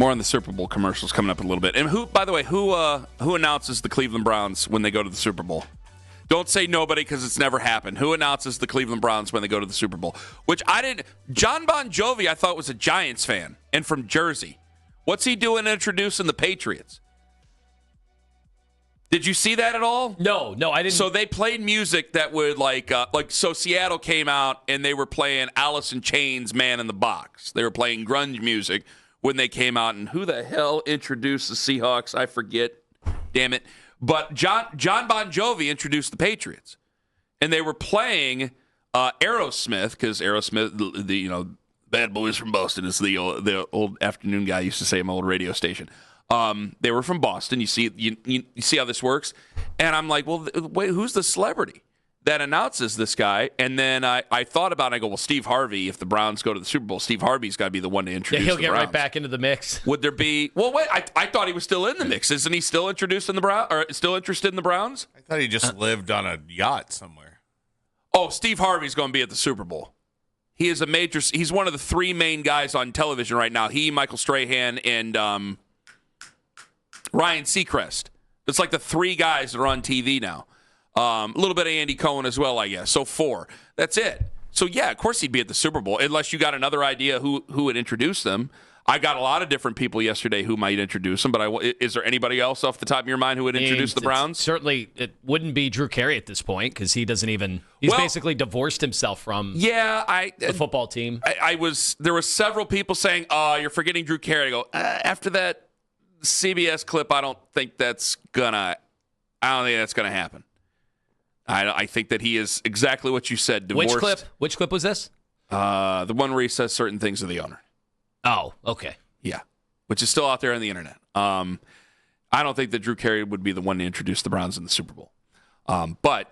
More on the Super Bowl commercials coming up in a little bit. And who, by the way, who announces the Cleveland Browns when they go to the Super Bowl? Don't say nobody because it's never happened. Who announces the Cleveland Browns when they go to the Super Bowl? Which I didn't. John Bon Jovi, I thought was a Giants fan and from Jersey. What's he doing introducing the Patriots? Did you see that at all? No, I didn't. So they played music that would so Seattle came out and they were playing Alice in Chains' Man in the Box. They were playing grunge music when they came out. And who the hell introduced the Seahawks? I forget. Damn it. But John Bon Jovi introduced the Patriots. And they were playing Aerosmith, because Aerosmith, the Bad Boys from Boston is the old afternoon guy used to say in my old radio station. They were from Boston. You see how this works? And I'm like, well, wait, who's the celebrity that announces this guy? And then I thought about it. I go, well, Steve Harvey, if the Browns go to the Super Bowl, Steve Harvey's got to be the one to introduce the Browns. He'll get right back into the mix. Would there be – well, wait, I thought he was still in the mix. Isn't he still introduced in the Browns or still interested in the Browns? I thought he just lived on a yacht somewhere. Oh, Steve Harvey's going to be at the Super Bowl. He is he's one of the three main guys on television right now. He, Michael Strahan, and Ryan Seacrest. It's like the three guys that are on TV now. A little bit of Andy Cohen as well, I guess. So 4. That's it. So, yeah, of course he'd be at the Super Bowl, unless you got another idea who would introduce them. I got a lot of different people yesterday who might introduce them, but is there anybody else off the top of your mind who would introduce the Browns? Certainly, it wouldn't be Drew Carey at this point because he doesn't even – he's basically divorced himself from the football team. There were several people saying, oh, you're forgetting Drew Carey. I go, after that CBS clip, I don't think that's going to happen. I think that he is exactly what you said, divorced. Which clip was this? The one where he says certain things to the owner. Oh, okay. Yeah, which is still out there on the internet. I don't think that Drew Carey would be the one to introduce the Browns in the Super Bowl. But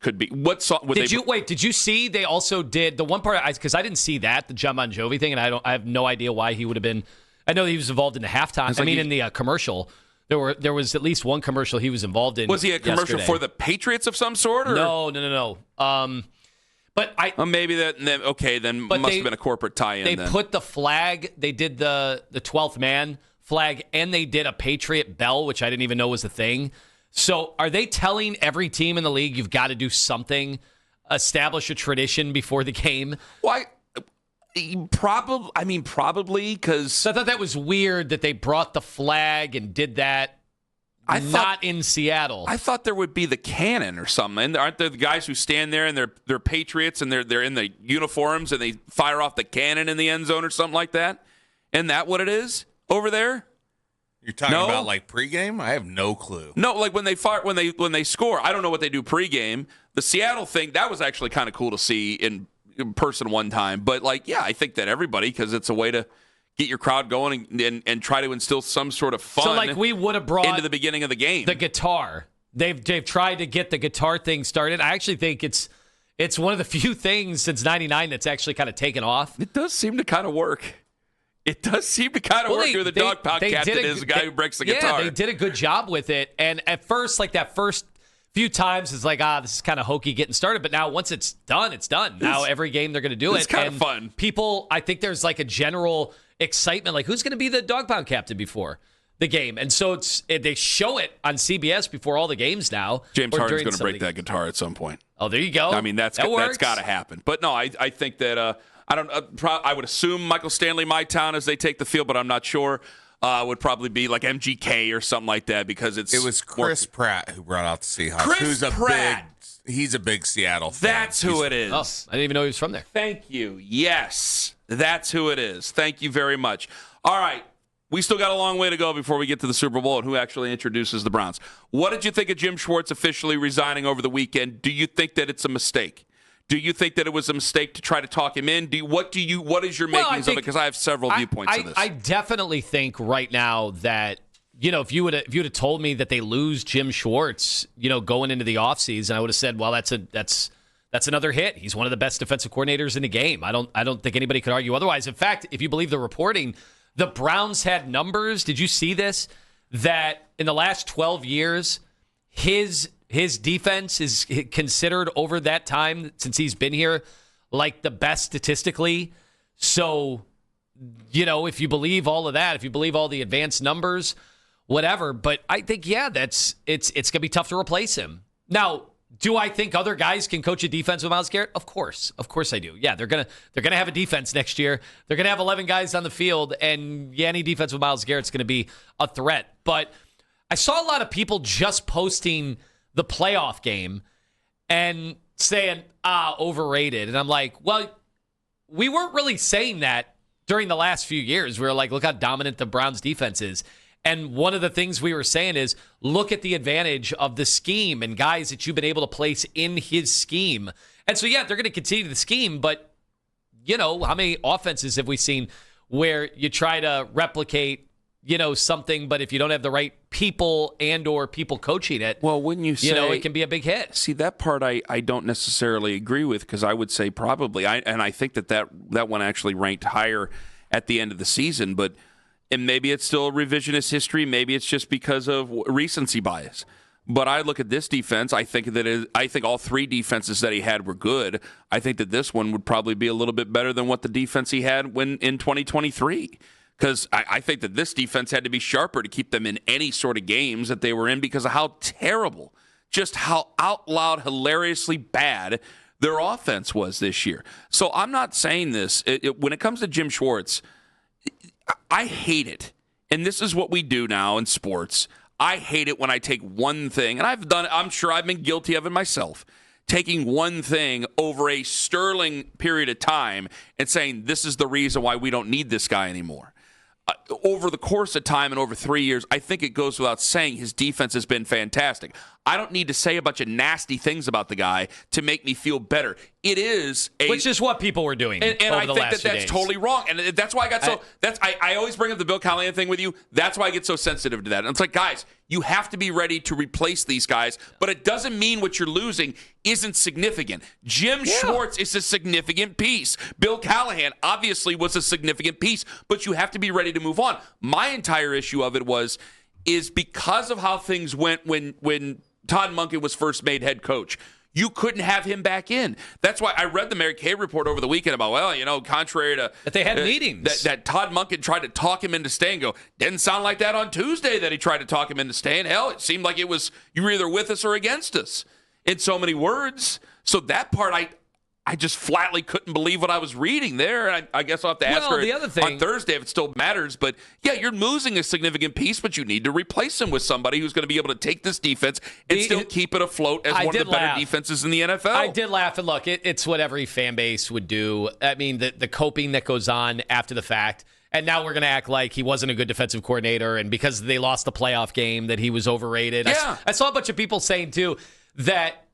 could be. What song would Did you see they also did the one part, because I didn't see that, the John Bon Jovi thing, and I have no idea why he would have been. I know he was involved in the halftime. In the commercial. There was at least one commercial he was involved in. Was he a commercial for the Patriots of some sort? Or? No. But maybe that. Then must have been a corporate tie-in. They put the flag. They did the 12th man flag, and they did a Patriot bell, which I didn't even know was a thing. So, are they telling every team in the league you've got to do something, establish a tradition before the game? Why? Probably because I thought that was weird that they brought the flag and did that. In Seattle. I thought there would be the cannon or something. And aren't there the guys who stand there and they're Patriots and they're in the uniforms and they fire off the cannon in the end zone or something like that? Isn't that what it is over there? You're talking about like pregame? I have no clue. No, like when they score. I don't know what they do pregame. The Seattle thing, that was actually kind of cool to see in person one time. But I think that everybody, because it's a way to get your crowd going and try to instill some sort of fun. So we would have brought into the beginning of the game. The guitar. They've tried to get the guitar thing started. I actually think it's one of the few things since '99 that's actually kind of taken off. It does seem to kind of work. It does seem to kind of work. You're the dog pound captain is the guy who breaks the guitar. Yeah, they did a good job with it. And at first, that first few times, it's like, this is kind of hokey getting started. But now once it's done, it's done. Now every game they're going to do it. It's kind of fun. People, I think there's a general excitement, who's going to be the dog pound captain before the game, and so they show it on CBS before all the games now. James Harden's going to break that guitar at some point. Oh, there you go. That's got to happen. But no, I think that I would assume Michael Stanley, My Town, as they take the field, but I'm not sure. Would probably be like MGK or something like that because it was Chris Pratt who brought out the Seahawks. He's a big Seattle fan. That's who it is. Oh, I didn't even know he was from there. Thank you. Yes, that's who it is. Thank you very much. All right. We still got a long way to go before we get to the Super Bowl and who actually introduces the Browns. What did you think of Jim Schwartz officially resigning over the weekend? Do you think that it's a mistake? Do you think that it was a mistake to try to talk him in? What is your makings of it? Because I have several viewpoints of this. I definitely think right now that, if you would have told me that they lose Jim Schwartz, going into the offseason, I would have said, well, that's another hit. He's one of the best defensive coordinators in the game. I don't think anybody could argue otherwise. In fact, if you believe the reporting, the Browns had numbers. Did you see this? That in the last 12 years, his defense is considered over that time since he's been here like the best statistically. So if you believe all of that, if you believe all the advanced numbers, whatever. But I think, it's going to be tough to replace him. Now, do I think other guys can coach a defense with Myles Garrett? Of course I do. Yeah, they're gonna have a defense next year. They're gonna have 11 guys on the field, and any defense with Myles Garrett's gonna be a threat. But I saw a lot of people just posting the playoff game and saying, overrated. And I'm like, well, we weren't really saying that during the last few years. We were like, look how dominant the Browns defense is. And one of the things we were saying is, look at the advantage of the scheme and guys that you've been able to place in his scheme. And so, they're going to continue the scheme, but, how many offenses have we seen where you try to replicate, something, but if you don't have the right people and or people coaching it, well, wouldn't you say, it can be a big hit. See, that part I don't necessarily agree with, because I would say probably, and I think that one actually ranked higher at the end of the season, but and maybe it's still revisionist history. Maybe it's just because of recency bias. But I look at this defense. I think all three defenses that he had were good. I think that this one would probably be a little bit better than what the defense he had when in 2023. Because I think that this defense had to be sharper to keep them in any sort of games that they were in because of how terrible, just how out loud, hilariously bad their offense was this year. So I'm not saying this. When it comes to Jim Schwartz, I hate it. And this is what we do now in sports. I hate it when I take one thing, and I've done it, I'm sure I've been guilty of it myself, taking one thing over a sterling period of time and saying this is the reason why we don't need this guy anymore. Over the course of time and over 3 years, I think it goes without saying his defense has been fantastic. I don't need to say a bunch of nasty things about the guy to make me feel better. It is which is what people were doing, and over I the think last that's totally wrong. And that's why I got I always bring up the Bill Callahan thing with you. That's why I get so sensitive to that. And it's like, guys, you have to be ready to replace these guys, but it doesn't mean what you're losing isn't significant. Jim Schwartz is a significant piece. Bill Callahan obviously was a significant piece, but you have to be ready to move on. My entire issue of it is because of how things went when Todd Monken was first made head coach. You couldn't have him back in. That's why I read the Mary Kay report over the weekend about, contrary to... That they had meetings. That Todd Monken tried to talk him into staying. Didn't sound like that on Tuesday that he tried to talk him into staying. Hell, it seemed like it was you were either with us or against us in so many words. So that part, I just flatly couldn't believe what I was reading there. I guess I'll have to ask her the other thing, on Thursday if it still matters. But, you're losing a significant piece, but you need to replace him with somebody who's going to be able to take this defense and still keep it afloat as one of the better defenses in the NFL. I did laugh. And look, it's what every fan base would do. I mean, the coping that goes on after the fact. And now we're going to act like he wasn't a good defensive coordinator, and because they lost the playoff game that he was overrated. Yeah. I saw a bunch of people saying, too, that,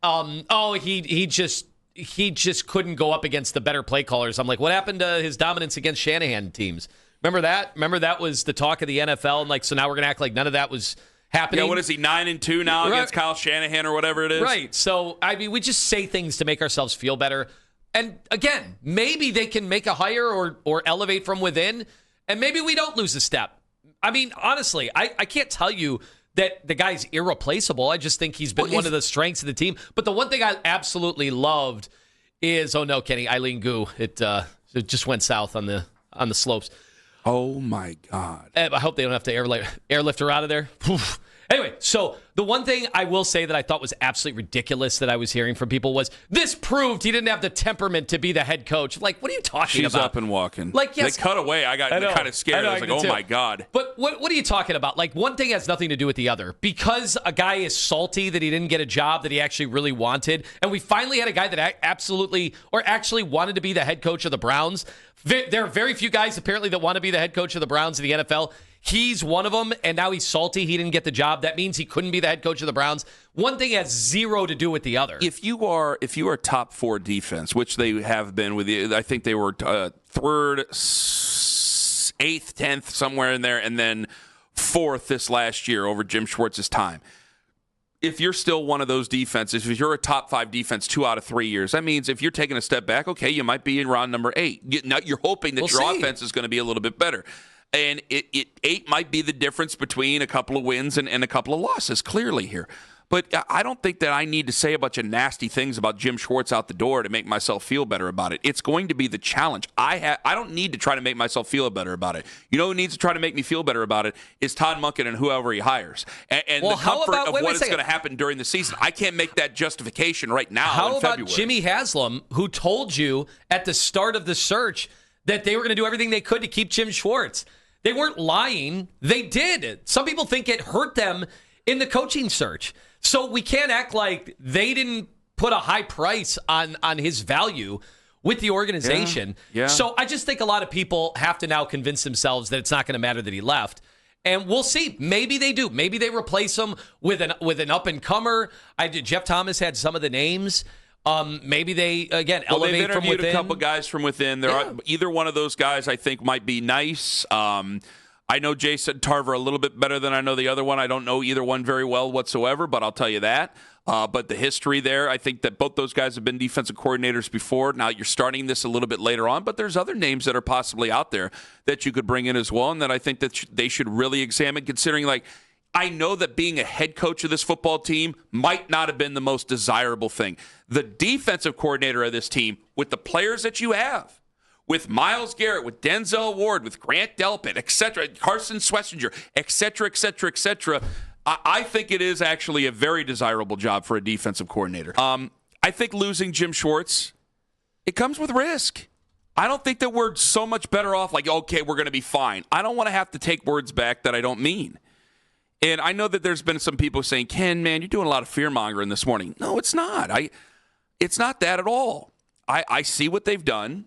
he just couldn't go up against the better play callers. I'm like, what happened to his dominance against Shanahan teams? Remember that? Remember that was the talk of the NFL? And so now we're going to act like none of that was happening. Yeah, what is he, 9-2 now against Kyle Shanahan or whatever it is? Right. So, we just say things to make ourselves feel better. And again, maybe they can make a hire or elevate from within, and maybe we don't lose a step. I mean, honestly, I can't tell you that the guy's irreplaceable. I just think he's been one of the strengths of the team. But the one thing I absolutely loved is, oh no, Kenny, Eileen Gu. It just went south on the slopes. Oh my God! I hope they don't have to airlift her out of there. Anyway, so the one thing I will say that I thought was absolutely ridiculous that I was hearing from people was, this proved he didn't have the temperament to be the head coach. Like, what are you talking about? She's up and walking. Like, yes, they cut away. I got kind of scared. I was like, oh my God. But what are you talking about? Like, one thing has nothing to do with the other. Because a guy is salty that he didn't get a job that he actually really wanted, and we finally had a guy that actually wanted to be the head coach of the Browns. There are very few guys, apparently, that want to be the head coach of the Browns in the NFL. He's one of them, and now he's salty he didn't get the job. That means he couldn't be the head coach of the Browns. One thing has zero to do with the other. If you are top four defense, which they have been with you, I think they were third, 8th, 10th, somewhere in there, and then 4th this last year over Jim Schwartz's time. If you're still one of those defenses, if you're a top 5 defense 2 out of 3 years, that means if you're taking a step back, okay, you might be in round number 8. Now you're hoping that your offense is going to be a little bit better. And 8 might be the difference between a couple of wins and a couple of losses, clearly here. But I don't think that I need to say a bunch of nasty things about Jim Schwartz out the door to make myself feel better about it. It's going to be the challenge. I don't need to try to make myself feel better about it. You know who needs to try to make me feel better about it is Todd Monken and whoever he hires. And the comfort of what is going to happen during the season. I can't make that justification right now in February. How about Jimmy Haslam, who told you at the start of the search that they were going to do everything they could to keep Jim Schwartz? They weren't lying. They did. Some people think it hurt them in the coaching search. So we can't act like they didn't put a high price on his value with the organization. Yeah. So I just think a lot of people have to now convince themselves that it's not going to matter that he left. And we'll see. Maybe they do. Maybe they replace him with an up-and-comer. Jeff Thomas had some of the names. Maybe they, again, elevate from within. They've interviewed a couple guys from within. Either one of those guys, I think, might be nice. I know Jason Tarver a little bit better than I know the other one. I don't know either one very well whatsoever, but I'll tell you that. But the history there, I think that both those guys have been defensive coordinators before. Now you're starting this a little bit later on, but there's other names that are possibly out there that you could bring in as well, and that I think that they should really examine, considering, like, I know that being a head coach of this football team might not have been the most desirable thing. The defensive coordinator of this team, with the players that you have, with Myles Garrett, with Denzel Ward, with Grant Delpit, etc., Carson Swessinger, etc., I think it is actually a very desirable job for a defensive coordinator. I think losing Jim Schwartz, it comes with risk. I don't think that we're so much better off, like, okay, we're going to be fine. I don't want to have to take words back that I don't mean. And I know that there's been some people saying, Ken, man, you're doing a lot of fear-mongering this morning. No, it's not. It's not that at all. I see what they've done.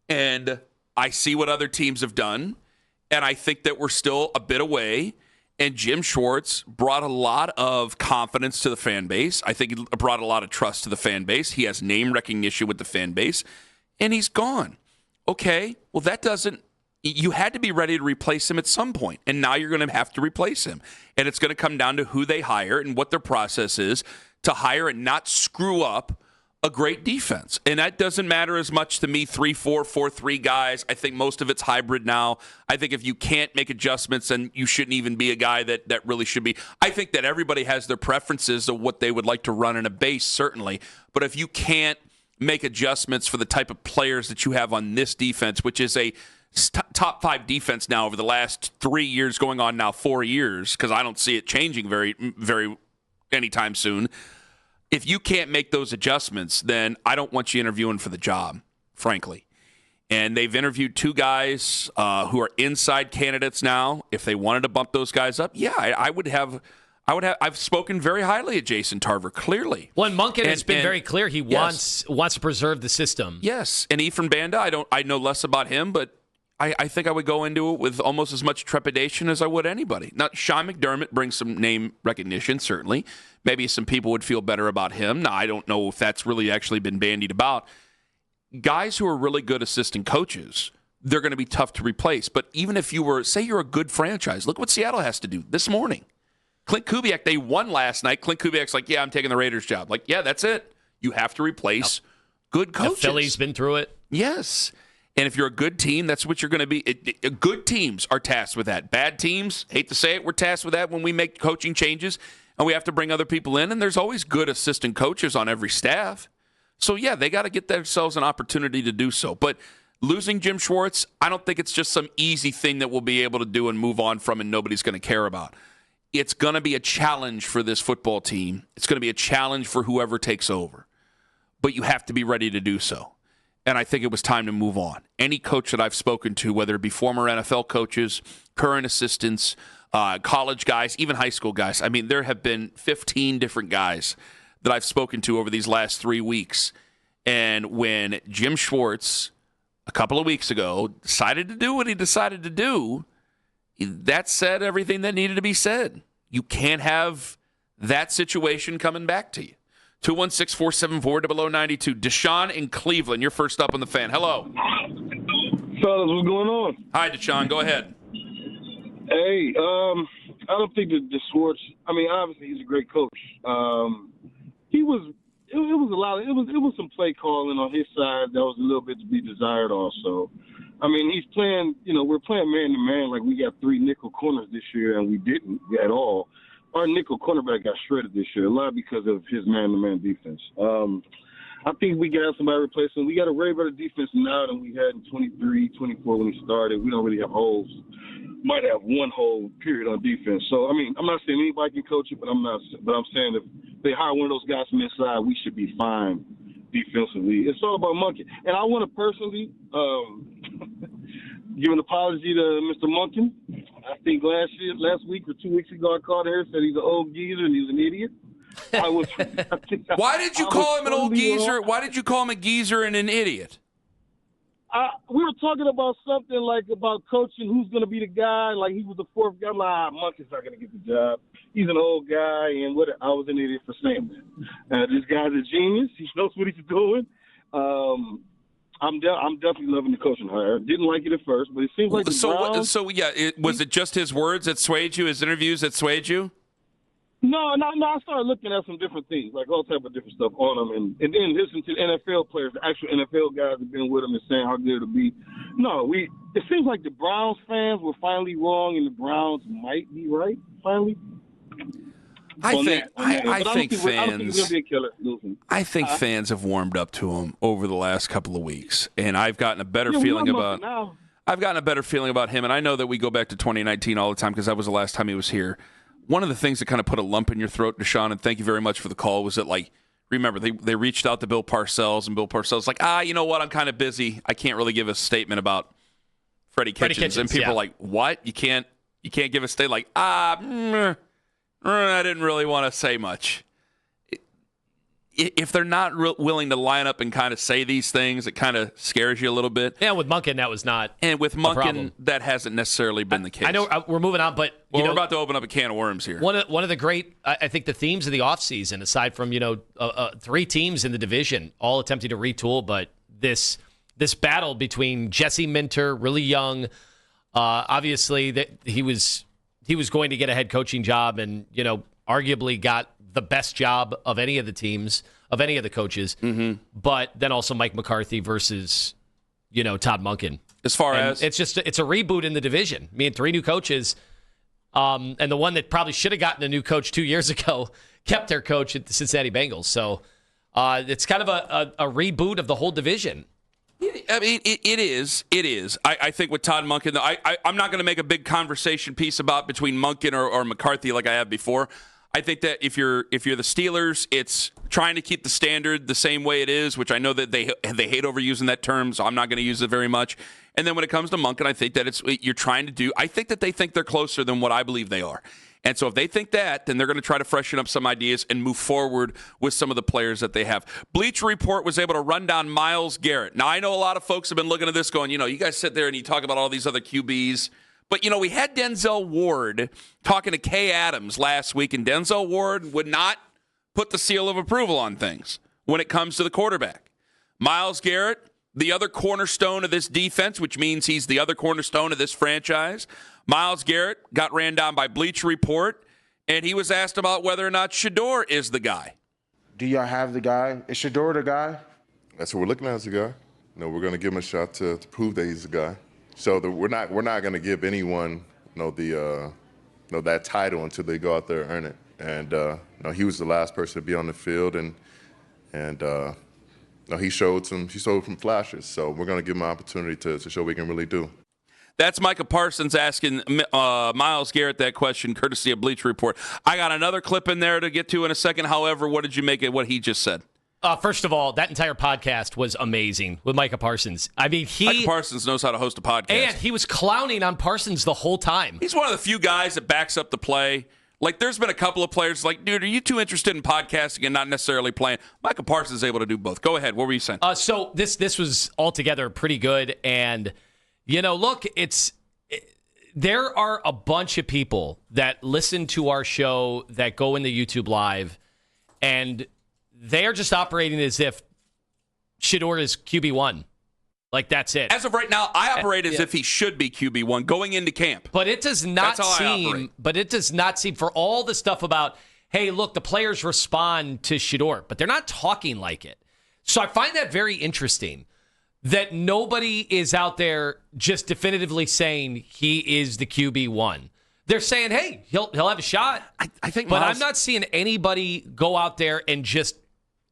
And I see what other teams have done, and I think that we're still a bit away. And Jim Schwartz brought a lot of confidence to the fan base. I think he brought a lot of trust to the fan base. He has name recognition with the fan base, and he's gone. Okay, well, that doesn't – you had to be ready to replace him at some point, and now you're going to have to replace him. And it's going to come down to who they hire and what their process is to hire and not screw up a great defense. And that doesn't matter as much to me, 3-4, 4-3 guys. I think most of it's hybrid now. I think if you can't make adjustments, then you shouldn't even be a guy that really should be. I think that everybody has their preferences of what they would like to run in a base, certainly. But if you can't make adjustments for the type of players that you have on this defense, which is a top 5 defense now over the last 3 years, going on now 4 years, because I don't see it changing very anytime soon. If you can't make those adjustments, then I don't want you interviewing for the job, frankly. And they've interviewed 2 guys who are inside candidates now. If they wanted to bump those guys up, yeah, I would have. I've spoken very highly of Jason Tarver, clearly. Well, Monken has been very clear. He wants to preserve the system. Yes, and Ephraim Banda, I know less about him, but I think I would go into it with almost as much trepidation as I would anybody. Now, Sean McDermott brings some name recognition, certainly. Maybe some people would feel better about him. Now, I don't know if that's really actually been bandied about. Guys who are really good assistant coaches, they're going to be tough to replace. But even if say you're a good franchise, look what Seattle has to do this morning. Clint Kubiak, they won last night. Clint Kubiak's like, yeah, I'm taking the Raiders job. Like, yeah, that's it. You have to replace good coaches. The Philly's been through it. Yes. And if you're a good team, that's what you're going to be. Good teams are tasked with that. Bad teams, hate to say it, we're tasked with that when we make coaching changes and we have to bring other people in. And there's always good assistant coaches on every staff. So, yeah, they got to get themselves an opportunity to do so. But losing Jim Schwartz, I don't think it's just some easy thing that we'll be able to do and move on from and nobody's going to care about. It's going to be a challenge for this football team. It's going to be a challenge for whoever takes over. But you have to be ready to do so. And I think it was time to move on. Any coach that I've spoken to, whether it be former NFL coaches, current assistants, college guys, even high school guys, I mean, there have been 15 different guys that I've spoken to over these last 3 weeks. And when Jim Schwartz, a couple of weeks ago, decided to do what he decided to do, that said everything that needed to be said. You can't have that situation coming back to you. 216-474-0092. Deshaun in Cleveland, you're first up on the Fan. Hello. Fellas, what's going on? Hi, Deshaun. Go ahead. Hey, I don't think that the Schwartz. I mean, obviously he's a great coach. It was some play calling on his side that was a little bit to be desired. Also, I mean, he's playing. We're playing man to man like we got 3 nickel corners this year, and we didn't at all. our nickel cornerback got shredded this year, a lot because of his man-to-man defense. I think we got somebody replacing. We got a way better defense now than we had in 23, 24 when he started. We don't really have holes. Might have one hole, period, on defense. So, I mean, I'm not saying anybody can coach it, but I'm saying if they hire one of those guys from inside, we should be fine defensively. It's all about Monken. And I want to personally give an apology to Mr. Monken. I think last week or 2 weeks ago, I called her and said he's an old geezer and he's an idiot. Why did you call him an old geezer? Why did you call him a geezer and an idiot? We were talking about something like about coaching, who's going to be the guy. Like he was the fourth guy. I'm like, Monken's not going to get the job. He's an old guy, and I was an idiot for saying that. This guy's a genius. He knows what he's doing. I'm definitely loving the coaching hire. Didn't like it at first, but it seems like was it just his words that swayed you, his interviews that swayed you? No. I started looking at some different things, like all type of different stuff on him, and then listening to the NFL players, the actual NFL guys have been with him and saying how good it'll be. No, it seems like the Browns fans were finally wrong, and the Browns might be right finally. I think fans have warmed up to him over the last couple of weeks, and I've gotten a better feeling about him. And I know that we go back to 2019 all the time because that was the last time he was here. One of the things that kind of put a lump in your throat, Deshaun, and thank you very much for the call, was that, like, remember, they reached out to Bill Parcells, and Bill Parcells like, you know what, I'm kind of busy. I can't really give a statement about Freddie Kitchens. And people are like, what? You can't give a statement? Like, I didn't really want to say much. If they're not willing to line up and kind of say these things, it kind of scares you a little bit. Yeah, with Monken, that was not. And with Monken, that hasn't necessarily been the case. I know we're moving on, but we're about to open up a can of worms here. One of the great, I think, the themes of the offseason, aside from 3 teams in the division all attempting to retool, but this battle between Jesse Minter, really young, obviously that he was going to get a head coaching job, and arguably got the best job of any of the teams, of any of the coaches. Mm-hmm. But then also Mike McCarthy versus, Todd Monken. As far as it's a reboot in the division. I mean, 3 new coaches, and the one that probably should have gotten a new coach 2 years ago kept their coach at the Cincinnati Bengals. So it's kind of a reboot of the whole division. I mean, it is. I think with Todd Monken, I'm not going to make a big conversation piece about between Monken or McCarthy like I have before. I think that if you're the Steelers, it's trying to keep the standard the same way it is, which I know that they hate overusing that term, so I'm not going to use it very much. And then when it comes to Monken, I think that you're trying to do. I think that they think they're closer than what I believe they are. And so if they think that, then they're going to try to freshen up some ideas and move forward with some of the players that they have. Bleacher Report was able to run down Myles Garrett. Now, I know a lot of folks have been looking at this going, you guys sit there and you talk about all these other QBs. But, we had Denzel Ward talking to Kay Adams last week, and Denzel Ward would not put the seal of approval on things when it comes to the quarterback. Myles Garrett, the other cornerstone of this defense, which means he's the other cornerstone of this franchise. Myles Garrett got ran down by Bleacher Report, and he was asked about whether or not Shedeur is the guy. Do y'all have the guy? Is Shedeur the guy? That's what we're looking at as a guy. We're going to give him a shot to prove that he's the guy. So we're not going to give anyone that title until they go out there and earn it. And he was the last person to be on the field, and he showed some flashes. So we're going to give him an opportunity to show what we can really do. That's Micah Parsons asking Myles Garrett that question, courtesy of Bleacher Report. I got another clip in there to get to in a second. However, what did you make of what he just said? First of all, that entire podcast was amazing with Micah Parsons. I mean, Micah Parsons knows how to host a podcast. And he was clowning on Parsons the whole time. He's one of the few guys that backs up the play. Like, there's been a couple of players like, dude, are you too interested in podcasting and not necessarily playing? Micah Parsons is able to do both. Go ahead. What were you saying? So this was altogether pretty good. And, look, there are a bunch of people that listen to our show that go into YouTube Live, and they are just operating as if Shedeur is QB1. Like, that's it. As of right now, I operate as if he should be QB1 going into camp. But it does not seem, for all the stuff about, hey, look, the players respond to Shedeur, but they're not talking like it. So I find that very interesting, that nobody is out there just definitively saying he is the QB1. they're saying, hey, he'll have a shot. I think, but Miles, I'm not seeing anybody go out there and just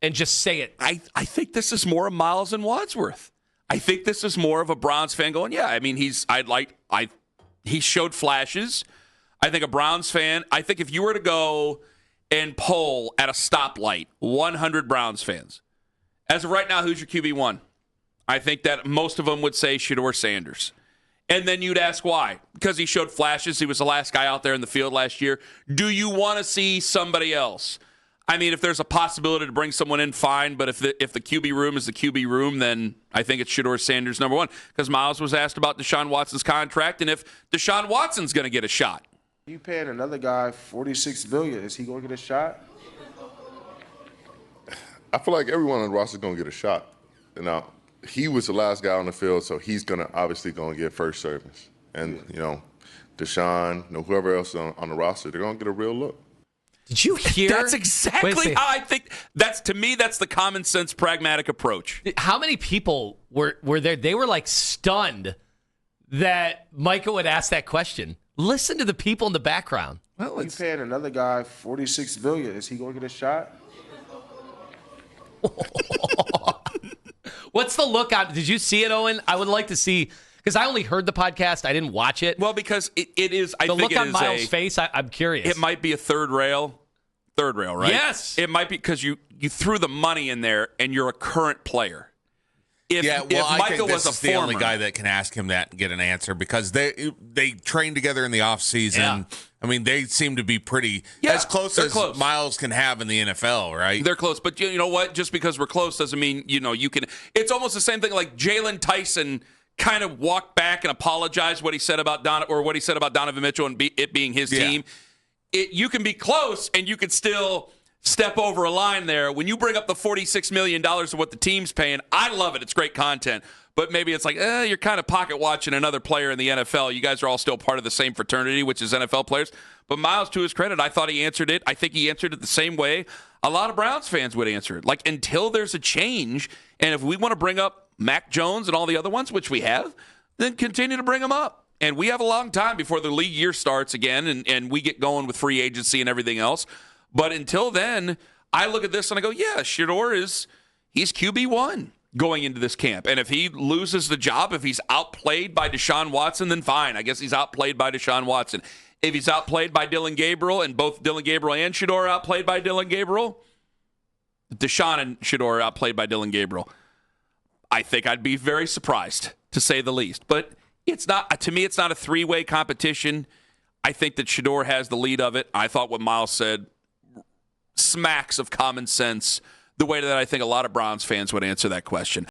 say it. I think this is more of Miles and Wadsworth. I think this is more of a Browns fan going, yeah. I mean, he showed flashes. I think a Browns fan. I think if you were to go and poll at a stoplight 100 Browns fans, as of right now, who's your QB1? I think that most of them would say Shedeur Sanders. And then you'd ask why. Because he showed flashes. He was the last guy out there in the field last year. Do you want to see somebody else? I mean, if there's a possibility to bring someone in, fine. But if the QB room is the QB room, then I think it's Shedeur Sanders number one. Because Miles was asked about Deshaun Watson's contract and if Deshaun Watson's going to get a shot. You paying another guy $46 million? Is he going to get a shot? I feel like everyone on the roster is going to get a shot. Now, he was the last guy on the field, so he's obviously going to get first service. And, Deshaun, whoever else on the roster, they're going to get a real look. Did you hear? That's exactly how I think. To me, that's the common sense, pragmatic approach. How many people were there? They were like stunned that Micah would ask that question. Listen to the people in the background. Well, you paying another guy $46 million? Is he going to get a shot? What's the look on? Did you see it, Owen? I would like to see, because I only heard the podcast. I didn't watch it. Well, because it is. I the think look on Miles' face. I'm curious. It might be a third rail, right? Yes. It might be because you threw the money in there and you're a current player. If I Micah think this was a is the only former guy that can ask him that and get an answer because they train together in the offseason. Yeah. I mean, they seem to be pretty as close as Miles can have in the NFL, right? They're close, but you know what? Just because we're close doesn't mean you can. It's almost the same thing. Like Jalen Tyson kind of walked back and apologized what he said about Donovan Mitchell and it being his team. You can be close and you can still step over a line there. When you bring up the $46 million of what the team's paying, I love it. It's great content. But maybe it's like, you're kind of pocket watching another player in the NFL. You guys are all still part of the same fraternity, which is NFL players. But Miles, to his credit, I thought he answered it. I think he answered it the same way a lot of Browns fans would answer it. Like, until there's a change, and if we want to bring up Mac Jones and all the other ones, which we have, then continue to bring them up. And we have a long time before the league year starts again, and we get going with free agency and everything else. But until then, I look at this and I go, yeah, Shedeur he's QB1 going into this camp. And if he loses the job, if he's outplayed by Deshaun Watson, then fine. I guess he's outplayed by Deshaun Watson. If he's outplayed by Dillon Gabriel, and both Dillon Gabriel and Shedeur are outplayed by Dillon Gabriel, Deshaun and Shedeur are outplayed by Dillon Gabriel, I think I'd be very surprised, to say the least. But it's not, to me, it's not a three-way competition. I think that Shedeur has the lead of it. I thought what Miles said smacks of common sense, the way that I think a lot of Browns fans would answer that question.